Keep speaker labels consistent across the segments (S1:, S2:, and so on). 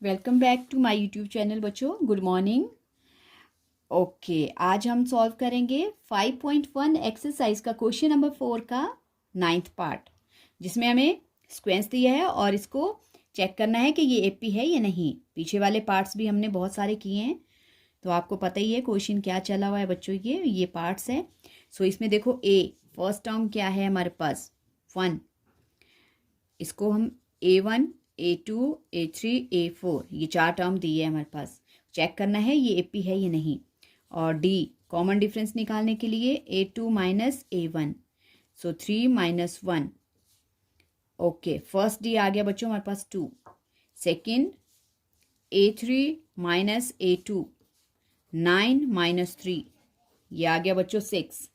S1: Welcome back to my YouTube channel बच्चों। Good morning. Okay, आज हम सॉल्व करेंगे 5.1 एक्सरसाइज का क्वेश्चन नंबर 4 का 9th पार्ट, जिसमें हमें सीक्वेंस दिया है और इसको चेक करना है कि ये एपी है या नहीं। पीछे वाले पार्ट्स भी हमने बहुत सारे किए हैं, तो आपको पता ही है क्वेश्चन क्या चला हुआ है बच्चों। ये पार्ट्स है। सो इसमें देखो, ए फर्स्ट टर्म क्या है हमारे पास 1, इसको हम A1 A2 A3 A4 ये 4 टर्म दिए है हमारे पास। चेक करना है ये एपी है या नहीं। और डी कॉमन डिफरेंस निकालने के लिए A2 माइनस A1, सो 3 माइनस 1। ओके, फर्स्ट डी आ गया बच्चों हमारे पास 2। Second A3 minus A2, 9 minus 3, ये आ गया बच्चों 6।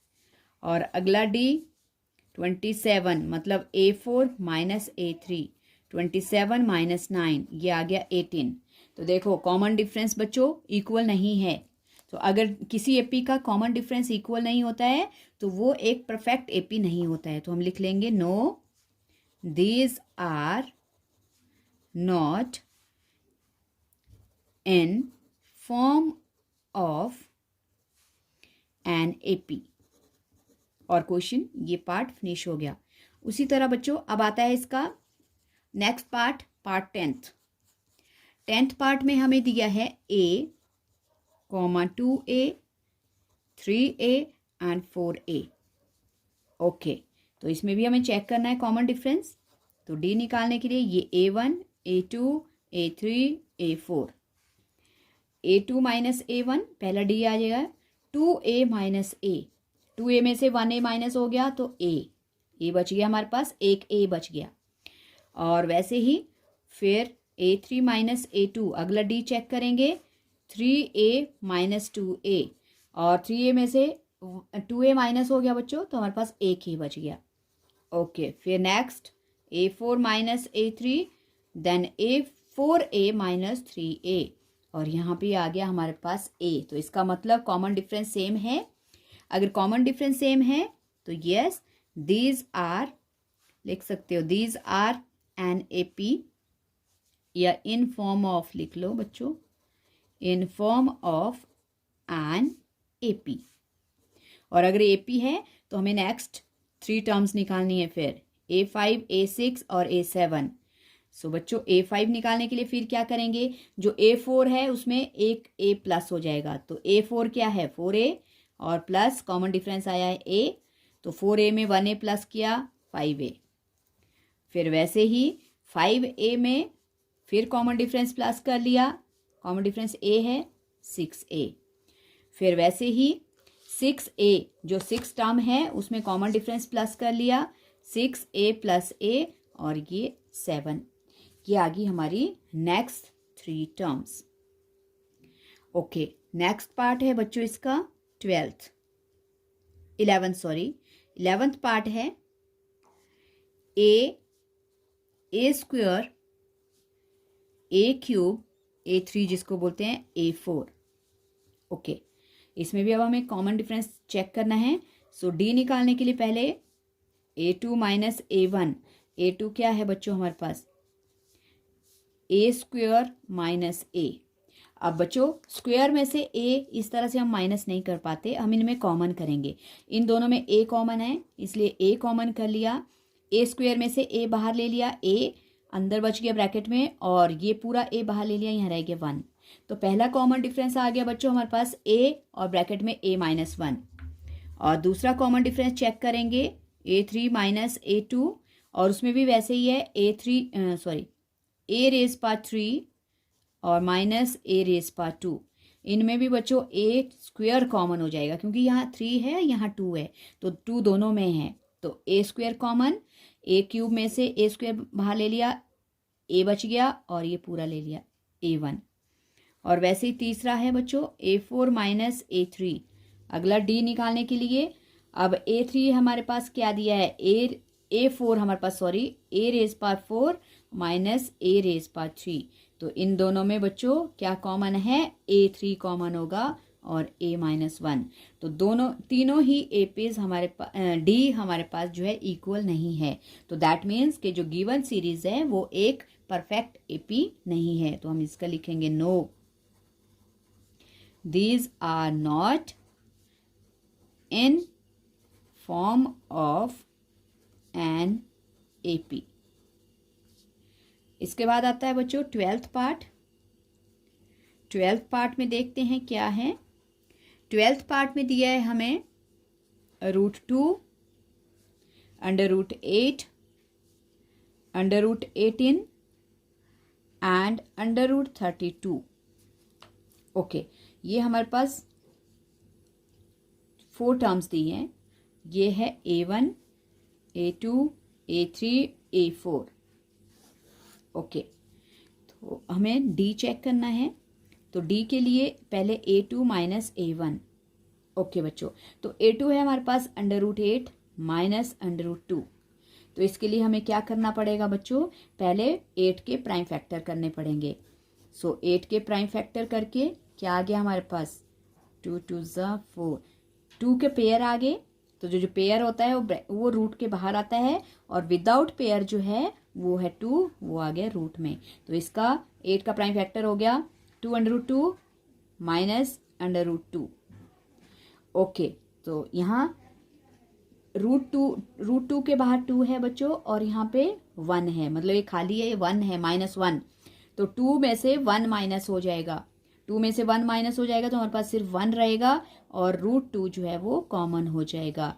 S1: और अगला डी 27, मतलब A4 माइनस A3, 27 माइनस 9, ये आ गया 18। तो देखो कॉमन डिफरेंस बच्चों इक्वल नहीं है। तो अगर किसी एपी का कॉमन डिफरेंस इक्वल नहीं होता है तो वो एक परफेक्ट एपी नहीं होता है। तो हम लिख लेंगे no these are not in form of an AP. और क्वेश्चन ये पार्ट फिनिश हो गया। उसी तरह बच्चों अब आता है इसका नेक्स्ट पार्ट 10th पार्ट में हमें दिया है A, 2A, 3A and 4A। Okay, तो इसमें भी हमें चेक करना है कॉमन डिफरेंस। तो D निकालने के लिए ये A1 A2 A3 A4, A2 minus A1 पहला D आ जाएगा, 2A माइनस A, 2A में से 1A माइनस हो गया तो A बच गया हमारे पास, एक A बच गया। और वैसे ही फिर A3 माइनस A2, अगला D चेक करेंगे 3A माइनस 2A, और 3A में से 2A माइनस हो गया बच्चों, तो हमारे पास एक ही बच गया। ओके, फिर next A4 minus A3, then A4A minus 3A, और यहाँ पे आ गया हमारे पास A। तो इसका मतलब कॉमन डिफरेंस सेम है। अगर कॉमन डिफरेंस सेम है तो यस दीज आर, लिख सकते हो दीज आर एन एपी, या इन फॉर्म ऑफ लिख लो बच्चों, इन फॉर्म ऑफ एन एपी। और अगर एपी है तो हमें नेक्स्ट 3 टर्म्स निकालनी है, फिर A5 A6 और A7। सो बच्चों A5 निकालने के लिए फिर क्या करेंगे, जो A4 है उसमें एक A प्लस हो जाएगा। तो A4 क्या है 4A, और प्लस कॉमन डिफरेंस आया है A, तो 4A में 1A प्लस किया 5A। फिर वैसे ही 5A में फिर कॉमन डिफरेंस प्लस कर लिया, कॉमन डिफरेंस A है 6A। फिर वैसे ही 6A जो 6 टर्म है उसमें कॉमन डिफरेंस प्लस कर लिया, 6A प्लस A, और ये 7। ये आ गई हमारी next 3 terms. Okay, next part है बच्चों इसका 11th पार्ट है A स्क्वायर A3 A3 जिसको बोलते हैं A4। ओके, इसमें भी अब हमें कॉमन डिफरेंस चेक करना है। सो D निकालने के लिए पहले A2 माइनस A1, A2 क्या है बच्चों हमारे पास A स्क्वायर माइनस A। अब बच्चों स्क्वायर में से A इस तरह से हम माइनस नहीं कर पाते, हम इनमें कॉमन करेंगे। इन दोनों में A कॉमन है इसलिए A कॉमन कर लिया, A स्क्वायर में से A बाहर ले लिया, A अंदर बच गया ब्रैकेट में, और ये पूरा A बाहर ले लिया, यहाँ रह गया 1। तो पहला कॉमन डिफरेंस आ गया बच्चों हमारे पास A और ब्रैकेट में A माइनस 1। और दूसरा कॉमन डिफरेंस चेक करेंगे A3 माइनस A2, और उसमें भी वैसे ही है A रेज पावर 3 और माइनस A रेज पावर 2। इनमें भी बच्चों A स्क्वायर कॉमन हो जाएगा, क्योंकि यहाँ 3 है यहाँ 2 है, तो 2 दोनों में है। तो A square common, A cube में से A स्क्वायर बाहर ले लिया, A बच गया, और ये पूरा ले लिया A1। और वैसे ही तीसरा है बच्चों A4 माइनस A3। अगला D निकालने के लिए अब A3 हमारे पास क्या दिया है, A4 हमारे पास A raise power 4 minus A raise power 3। तो इन दोनों में बच्चों क्या कॉमन है, A3 कॉमन होगा और A माइनस 1। तो तीनों ही एपीज हमारे पास D हमारे पास जो है इक्वल नहीं है। तो दैट मीन्स कि जो गिवन सीरीज है वो एक परफेक्ट एपी नहीं है, तो हम इसका लिखेंगे no, these are not in form of an AP. इसके बाद आता है बच्चों 12th पार्ट। 12th पार्ट में देखते हैं क्या है। 12th पार्ट में दिया है हमें √2, √8, √18 एंड √32। ओके, ये हमारे पास 4 टर्म्स दी हैं। ये है A1, A2, A3, A4। Okay, तो हमें D चेक करना है। तो D के लिए पहले A2 माइनस A1। ओके बच्चों, तो A2 है हमारे पास √8 माइनस √2। तो इसके लिए हमें क्या करना पड़ेगा बच्चों, पहले 8 के प्राइम फैक्टर करने पड़ेंगे। सो 8 के प्राइम फैक्टर करके क्या आ गया हमारे पास, 2 2 4, 2 के पेयर आ गए। तो जो पेयर होता है वो रूट के बाहर आता है, और विदाउट पेयर जो है वो है 2, वो आ गया रूट में। तो इसका 8 का प्राइम फैक्टर हो गया 2 √2 माइनस √2। ओके, तो यहाँ √2 के बाहर 2 है बच्चों, और यहाँ पे 1 है, मतलब ये खाली है, ये 1 है, -1। तो 2 में से 1 माइनस हो जाएगा, 2 में से 1 माइनस हो जाएगा तो हमारे पास सिर्फ 1 रहेगा, और √2 जो है वो कॉमन हो जाएगा।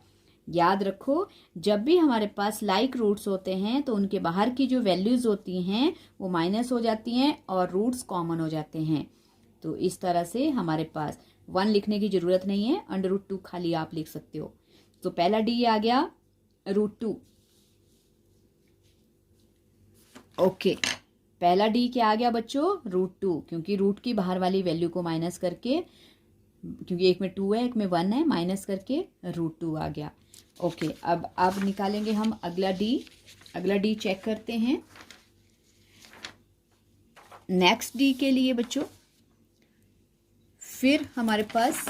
S1: याद रखो, जब भी हमारे पास लाइक रूट्स होते हैं तो उनके बाहर की जो वैल्यूज होती हैं वो माइनस हो जाती हैं और रूट्स कॉमन हो जाते हैं। तो इस तरह से हमारे पास 1 लिखने की जरूरत नहीं है, √2 खाली आप लिख सकते हो। तो पहला डी आ गया √2। ओके, पहला डी क्या आ गया बच्चों, √2, क्योंकि रूट की बाहर वाली वैल्यू को माइनस करके, क्योंकि एक में 2 है एक में 1 है, माइनस करके √2 आ गया। ओके, अब निकालेंगे हम अगला डी। अगला डी चेक करते हैं। नेक्स्ट डी के लिए बच्चों फिर हमारे पास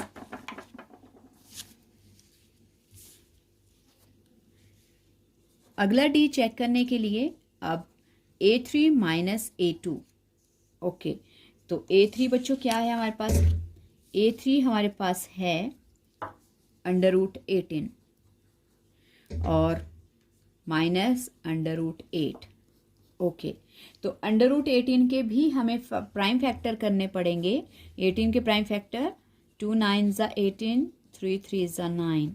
S1: अगला डी चेक करने के लिए अब A3 माइनस A2। ओके, तो A3 बच्चों क्या है हमारे पास, A3 हमारे पास है √18 और माइनस √8। ओके, तो √18 के भी हमें प्राइम फैक्टर करने पड़ेंगे। 18 के प्राइम फैक्टर 2 9 18, 3 3 9।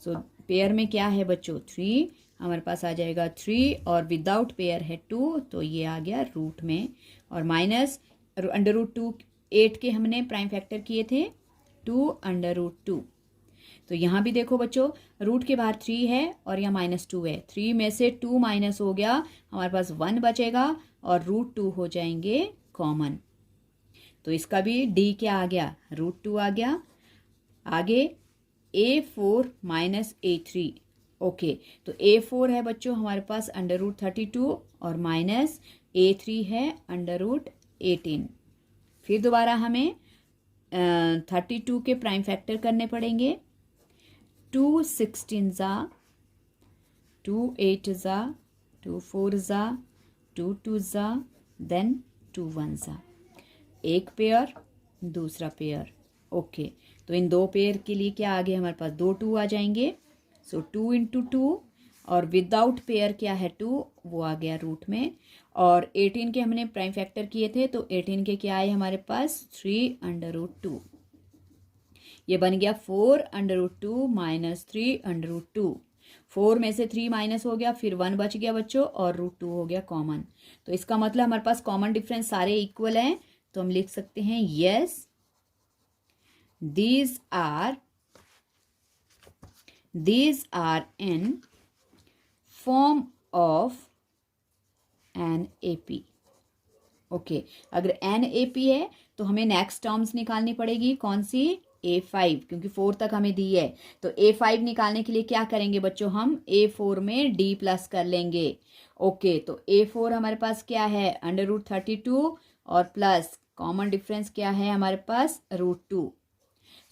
S1: सो पेयर में क्या है बच्चों, 3, हमारे पास आ जाएगा 3, और विदाउट पेयर है 2, तो ये आ गया रूट में, और माइनस √2, 8 के हमने प्राइम फैक्टर किए थे 2 √2। तो यहाँ भी देखो बच्चों, रूट के बाहर 3 है और यहाँ -2 है, 3 में से 2 माइनस हो गया, हमारे पास 1 बचेगा और √2 हो जाएंगे कॉमन। तो इसका भी डी क्या आ गया, √2 आ गया। आगे A4 माइनस A3। ओके, तो A4 है बच्चों हमारे पास √32 और माइनस A3 है √18। फिर दोबारा हमें 32 के प्राइम फैक्टर करने पड़ेंगे। 2 16 2 8 2 4 2 2 देन 2 1। एक पेयर दूसरा पेयर। ओके, तो इन दो पेयर के लिए क्या आ गया हमारे पास, 2 2 आ जाएंगे। सो 2 × 2, और विदाउट पेयर क्या है 2, वो आ गया रूट में। और 18 के हमने प्राइम फैक्टर किए थे, तो 18 के क्या आए हमारे पास 3 √2। ये बन गया 4 √2 माइनस 3 √2। 4 में से 3 माइनस हो गया, फिर 1 बच गया बच्चों, और √2 हो गया कॉमन। तो इसका मतलब हमारे पास कॉमन डिफरेंस सारे इक्वल हैं, तो हम लिख सकते हैं yes these are in form of an AP। Okay, अगर NAP है तो हमें नेक्स्ट टर्म्स निकालनी पड़ेगी, कौन सी, A5, क्योंकि 4 तक हमें दी है। तो A5 निकालने के लिए क्या करेंगे बच्चों, हम A4 में D प्लस कर लेंगे। ओके, तो A4 हमारे पास क्या है √32, और प्लस कॉमन डिफरेंस क्या है हमारे पास √2।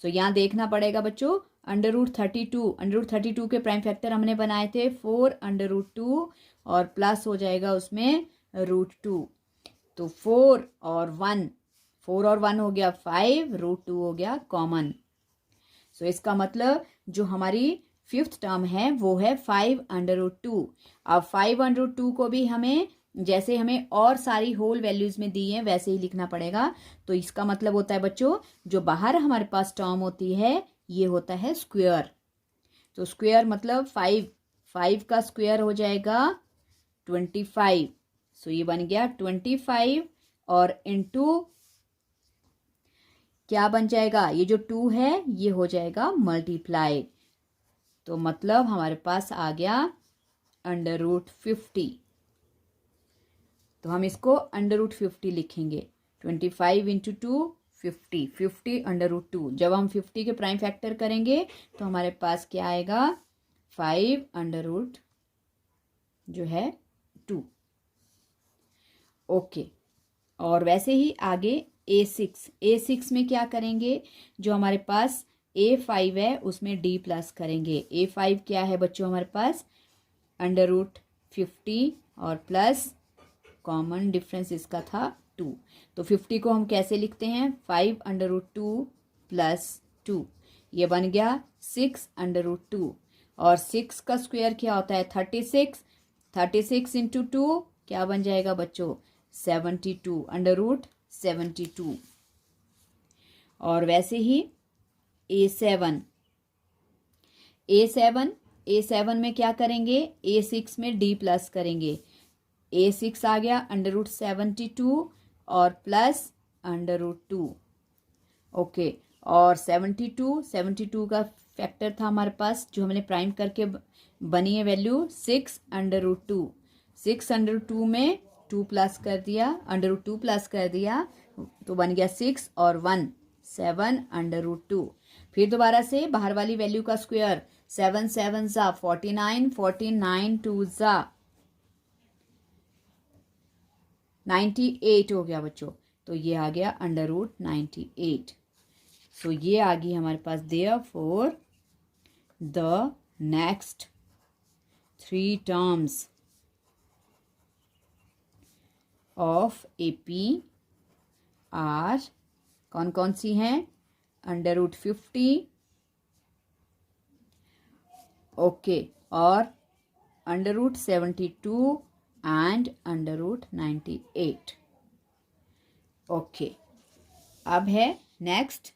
S1: सो यहाँ देखना पड़ेगा बच्चों, √32 के प्राइम फैक्टर हमने बनाए थे 4 √2, और प्लस हो जाएगा उसमें √2। तो 4 और 1, 4 और 1 हो गया 5, √2 हो गया कॉमन। सो इसका मतलब जो हमारी फिफ्थ टर्म है वो है 5√2। अब 5√2 को भी हमें जैसे हमें और सारी होल वैल्यूज में दी है वैसे ही लिखना पड़ेगा। तो इसका मतलब होता है बच्चों, जो बाहर हमारे पास टर्म होती है ये होता है स्क्वायर। तो स्क्वायर मतलब 5 का स्क्वायर हो जाएगा 25। सो ये बन गया 25 और इनटू क्या बन जाएगा, ये जो 2 है ये हो जाएगा मल्टीप्लाई। तो मतलब हमारे पास आ गया √50। तो हम इसको √50 लिखेंगे। 25 इंटू 2 50, 50 √2। जब हम 50 के प्राइम फैक्टर करेंगे तो हमारे पास क्या आएगा, 5 जो है 2। ओके, और वैसे ही आगे A6 में क्या करेंगे, जो हमारे पास A5 है उसमें D प्लस करेंगे। A5 क्या है बच्चों हमारे पास √50 और प्लस कॉमन डिफरेंस इसका था 2। तो 50 को हम कैसे लिखते हैं, 5√2 प्लस 2, ये बन गया 6√2। और 6 का स्क्वायर क्या होता है 36, 36 इंटू 2 क्या बन जाएगा बच्चों 72, √72। और वैसे ही A7 में क्या करेंगे, A6 में D प्लस करेंगे। A6 आ गया √72 और प्लस √2। ओके, और 72 का फैक्टर था हमारे पास जो हमने प्राइम करके बनी है वैल्यू 6√2। 6√2 में 2 प्लस कर दिया, √2 प्लस कर दिया तो बन गया 6 और 1 7√2। फिर दोबारा से बाहर वाली वैल्यू का स्क्वायर, 7 7 ज़ा 49, 49 2 ज़ा 98 हो गया बच्चों। तो ये आ गया √98। सो ये आ गई हमारे पास therefore the next 3 terms of AP are कौन कौन सी हैं, √50, ओके, और √72 एंड √98। ओके, अब है नेक्स्ट,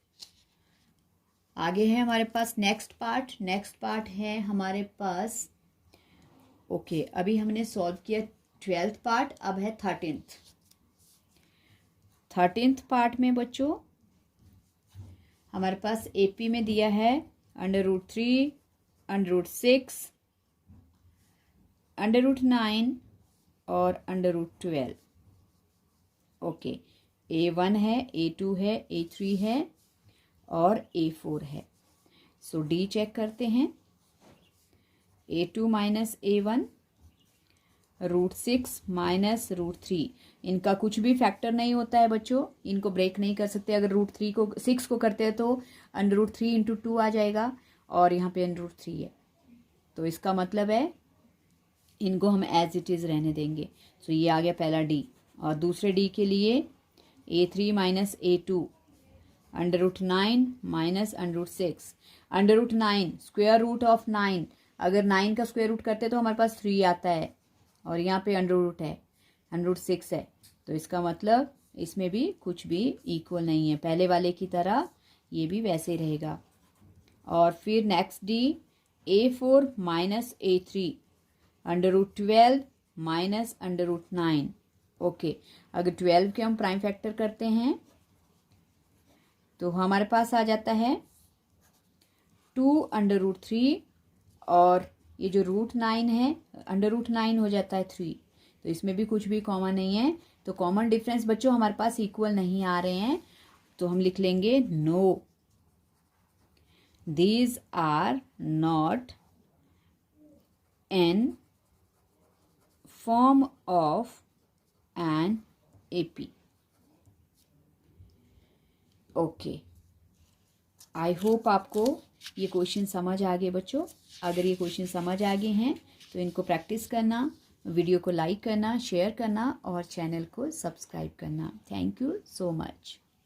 S1: आगे है हमारे पास नेक्स्ट पार्ट है हमारे पास। ओके, अभी हमने सॉल्व किया 12th पार्ट, अब है 13th पार्ट में बच्चों हमारे पास AP में दिया है √3, √6, √9 और √12। ओके, A1 है, A2 है, A3 है और A4 है। सो D चेक करते हैं, A2 माइनस A1, √6 माइनस √3। इनका कुछ भी फैक्टर नहीं होता है बच्चों, इनको ब्रेक नहीं कर सकते। अगर √3 को 6 को करते हैं तो √3 इंटू 2 आ जाएगा और यहाँ पे √3 है, तो इसका मतलब है इनको हम एज इट इज़ रहने देंगे। सो ये आ गया पहला D। और दूसरे D के लिए A3 minus A2, √9 minus √6। √9 square root of 9, अगर 9 का स्क्वायर रूट करते तो हमारे पास 3 आता है और यहाँ पे √√ है, √6 है। तो इसका मतलब इसमें भी कुछ भी इक्वल नहीं है, पहले वाले की तरह ये भी वैसे ही रहेगा। और फिर next D A4 minus A3, √12 minus √9। Okay, अगर 12 के हम प्राइम फैक्टर करते हैं तो हमारे पास आ जाता है 2√3 और ये जो √9 है √9 हो जाता है 3। तो इसमें भी कुछ भी कॉमन नहीं है, तो कॉमन डिफरेंस बच्चों हमारे पास इक्वल नहीं आ रहे हैं, तो हम लिख लेंगे no, these are not an form of an AP। Okay, I hope आपको ये क्वेश्चन समझ आ गए बच्चों। अगर ये क्वेश्चन समझ आ गए हैं तो इनको प्रैक्टिस करना, वीडियो को लाइक करना, शेयर करना और चैनल को सब्सक्राइब करना। Thank you so much.